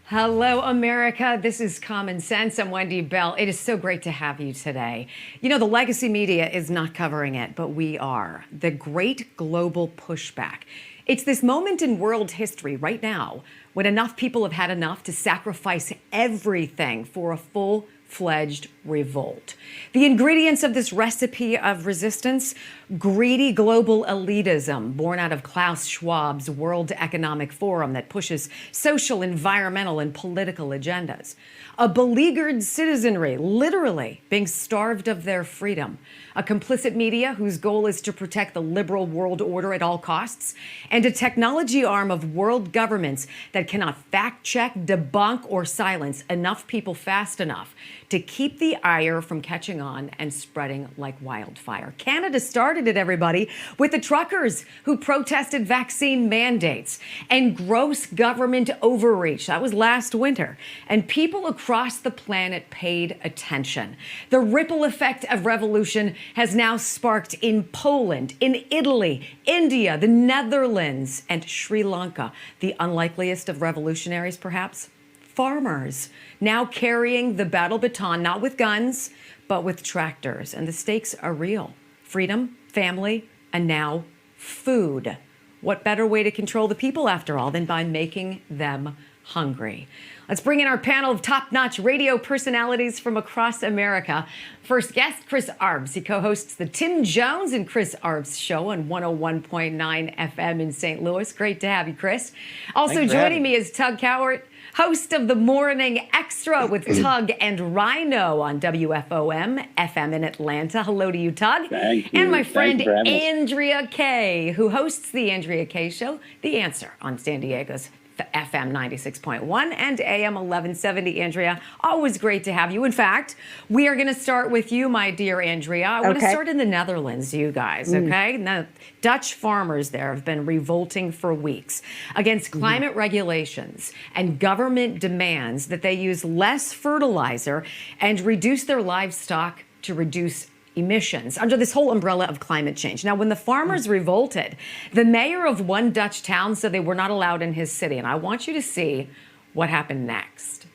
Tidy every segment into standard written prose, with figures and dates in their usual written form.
Hello, America. This is Common Sense. I'm Wendy Bell. It is so great to have you today. You know, the legacy media is not covering it, but we are. The great global pushback. It's this moment in world history right now when enough people have had enough to sacrifice everything for a full-fledged revolt. The ingredients of this recipe of resistance: greedy global elitism born out of Klaus Schwab's World Economic Forum that pushes social, environmental, and political agendas. A beleaguered citizenry literally being starved of their freedom. A complicit media whose goal is to protect the liberal world order at all costs. And a technology arm of world governments that cannot fact-check, debunk, or silence enough people fast enough to keep the ire from catching on and spreading like wildfire. Canada started it, everybody, with the truckers who protested vaccine mandates and gross government overreach. That was last winter. And people across the planet paid attention. The ripple effect of revolution has now sparked in Poland, in Italy, India, the Netherlands, and Sri Lanka. The unlikeliest of revolutionaries, perhaps? Farmers now carrying the battle baton, not with guns, but with tractors. And the stakes are real. Freedom, family, and now food. What better way to control the people, after all, than by making them hungry? Let's bring in our panel of top-notch radio personalities from across America. First guest, Chris Arbs. He co-hosts the Tim Jones and Chris Arbs Show on 101.9 FM in St. Louis. Great to have you, Chris. Also joining me is Tug Cowart, host of the Morning Extra with Tug and Rhino on WFOM FM in Atlanta. Hello to you, Tug. Thank you. And my friend Andrea Kaye, who hosts the Andrea Kaye Show, The Answer on San Diego's FM 96.1 and AM 1170. Andrea, always great to have you. In fact, we are going to start with you, my dear Andrea. I want to start in the Netherlands, you guys, okay? Now, Dutch farmers there have been revolting for weeks against climate regulations and government demands that they use less fertilizer and reduce their livestock to reduce emissions under this whole umbrella of climate change. Now, when the farmers revolted, the mayor of one Dutch town said they were not allowed in his city. And I want you to see what happened next.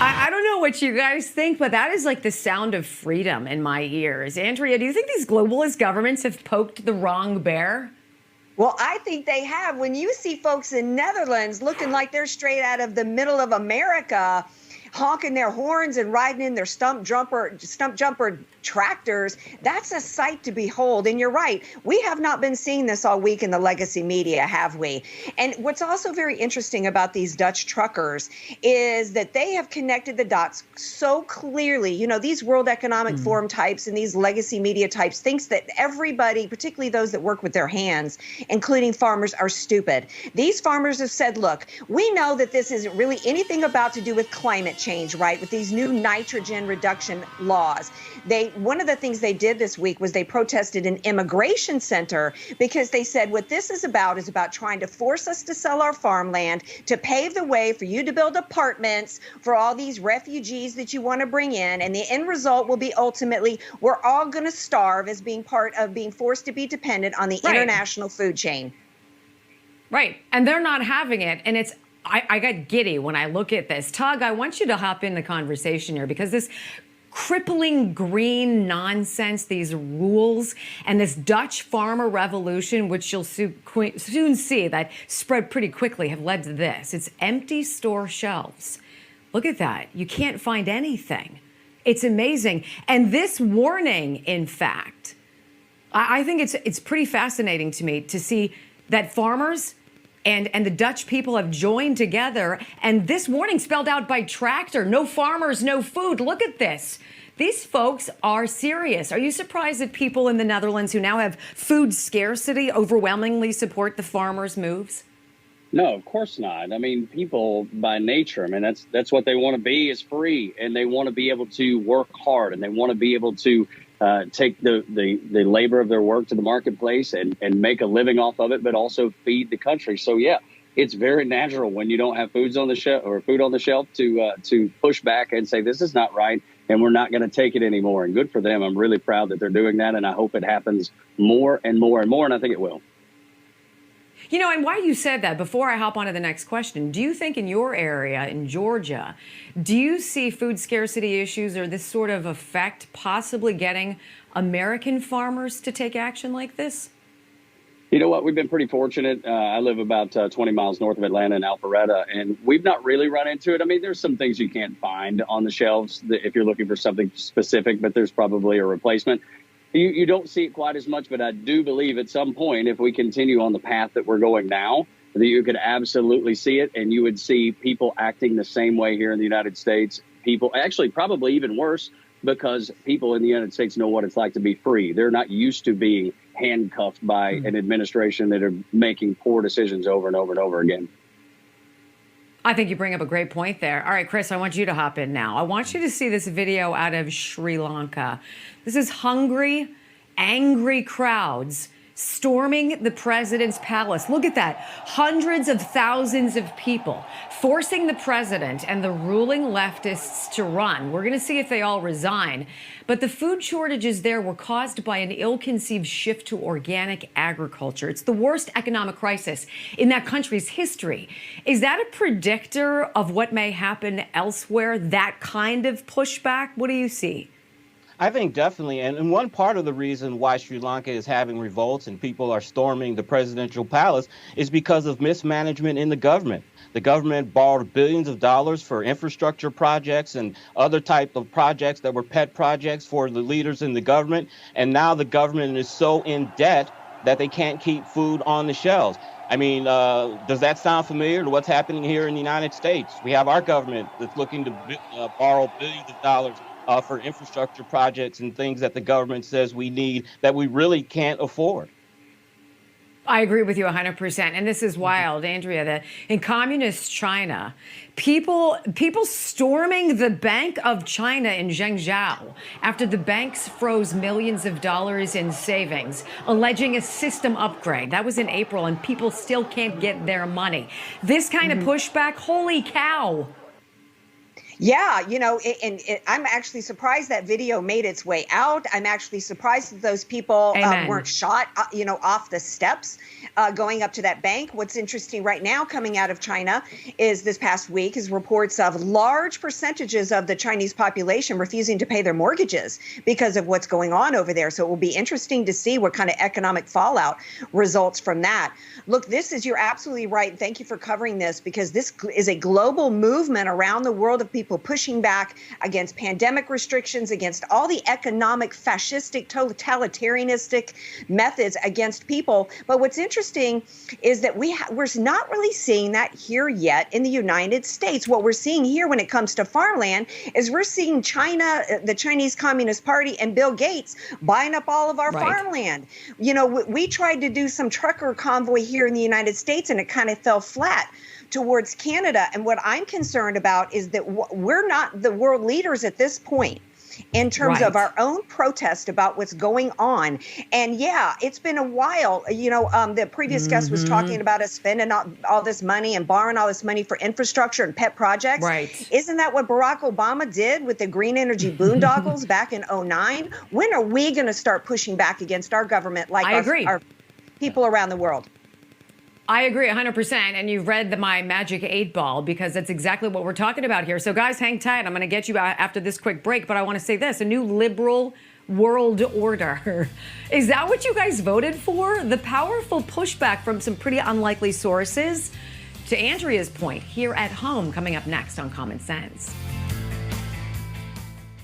I don't know what you guys think, but that is like the sound of freedom in my ears. Andrea, do you think these globalist governments have poked the wrong bear? Well, I think they have. When you see folks in Netherlands looking like they're straight out of the middle of America, honking their horns and riding in their stump jumper tractors, that's a sight to behold. And you're right, we have not been seeing this all week in the legacy media, have we? And what's also very interesting about these Dutch truckers is that they have connected the dots so clearly. You know, these World Economic Forum types and these legacy media types thinks that everybody, particularly those that work with their hands, including farmers, are stupid. These farmers have said, look, we know that this isn't really anything about to do with climate change, right? With these new nitrogen reduction laws. One of the things they did this week was they protested an immigration center because they said what this is about trying to force us to sell our farmland to pave the way for you to build apartments for all these refugees that you want to bring in. And the end result will be ultimately we're all going to starve as being part of being forced to be dependent on the international food chain. Right. And they're not having it. And I got giddy when I look at this. Tug, I want you to hop in the conversation here because this crippling green nonsense, these rules, and this Dutch farmer revolution, which you'll soon see that spread pretty quickly, have led to this. It's empty store shelves. Look at that. You can't find anything. It's amazing. And this warning, in fact, I think it's pretty fascinating to me to see that farmers and the Dutch people have joined together. And this warning spelled out by tractor: no farmers, no food. Look at this. These folks are serious. Are you surprised that people in the Netherlands who now have food scarcity overwhelmingly support the farmers' moves? No, of course not. I mean, people by nature, I mean, that's what they want to be, is free. And they want to be able to work hard, and they want to be able to take the labor of their work to the marketplace and make a living off of it, but also feed the country. So, yeah, it's very natural when you don't have foods on the shelf or food on the shelf to push back and say this is not right and we're not going to take it anymore. And good for them. I'm really proud that they're doing that, and I hope it happens more and more and more, and I think it will. You know, and why you said that, before I hop on to the next question, do you think in your area, in Georgia, do you see food scarcity issues or this sort of effect possibly getting American farmers to take action like this? You know what? We've been pretty fortunate. I live about 20 miles north of Atlanta in Alpharetta, and we've not really run into it. I mean, there's some things you can't find on the shelves if you're looking for something specific, but there's probably a replacement. You don't see it quite as much, but I do believe at some point, if we continue on the path that we're going now, that you could absolutely see it, and you would see people acting the same way here in the United States. People, actually, probably even worse, because people in the United States know what it's like to be free. They're not used to being handcuffed by an administration that are making poor decisions over and over and over again. I think you bring up a great point there. All right, Chris, I want you to hop in now. I want you to see this video out of Sri Lanka. This is hungry, angry crowds storming the president's palace. Look at that. Hundreds of thousands of people forcing the president and the ruling leftists to run. We're going to see if they all resign. But the food shortages there were caused by an ill-conceived shift to organic agriculture. It's the worst economic crisis in that country's history. Is that a predictor of what may happen elsewhere, that kind of pushback? What do you see? I think definitely. And one part of the reason why Sri Lanka is having revolts and people are storming the presidential palace is because of mismanagement in the government. The government borrowed billions of dollars for infrastructure projects and other type of projects that were pet projects for the leaders in the government. And now the government is so in debt that they can't keep food on the shelves. I mean, does that sound familiar to what's happening here in the United States? We have our government that's looking to borrow billions of dollars for infrastructure projects and things that the government says we need that we really can't afford. I agree with you 100%. And this is wild, Andrea, that in communist China, people storming the Bank of China in Zhengzhou after the banks froze millions of dollars in savings, alleging a system upgrade. That was in April, and people still can't get their money. This kind of pushback, holy cow. Yeah, you know, I'm actually surprised that video made its way out. I'm actually surprised that those people weren't shot, off the steps going up to that bank. What's interesting right now coming out of China is this past week is reports of large percentages of the Chinese population refusing to pay their mortgages because of what's going on over there. So it will be interesting to see what kind of economic fallout results from that. Look, you're absolutely right. Thank you for covering this, because this is a global movement around the world of people pushing back against pandemic restrictions, against all the economic, fascistic, totalitarianistic methods against people. But what's interesting is that we're not really seeing that here yet in the United States. What we're seeing here when it comes to farmland is we're seeing China, the Chinese Communist Party, and Bill Gates buying up all of our farmland. You know, we tried to do some trucker convoy here in the United States, and it kind of fell flat towards Canada. And what I'm concerned about is that we're not the world leaders at this point in terms of our own protest about what's going on. And yeah, it's been a while. You know, the previous guest was talking about us spending all this money and borrowing all this money for infrastructure and pet projects. Right. Isn't that what Barack Obama did with the green energy boondoggles back in 2009? When are we going to start pushing back against our government like our people around the world? I agree 100%. And you've read my Magic 8 Ball, because that's exactly what we're talking about here. So guys, hang tight. I'm going to get you after this quick break. But I want to say this, a new liberal world order. Is that what you guys voted for? The powerful pushback from some pretty unlikely sources. To Andrea's point, here at home, coming up next on Common Sense.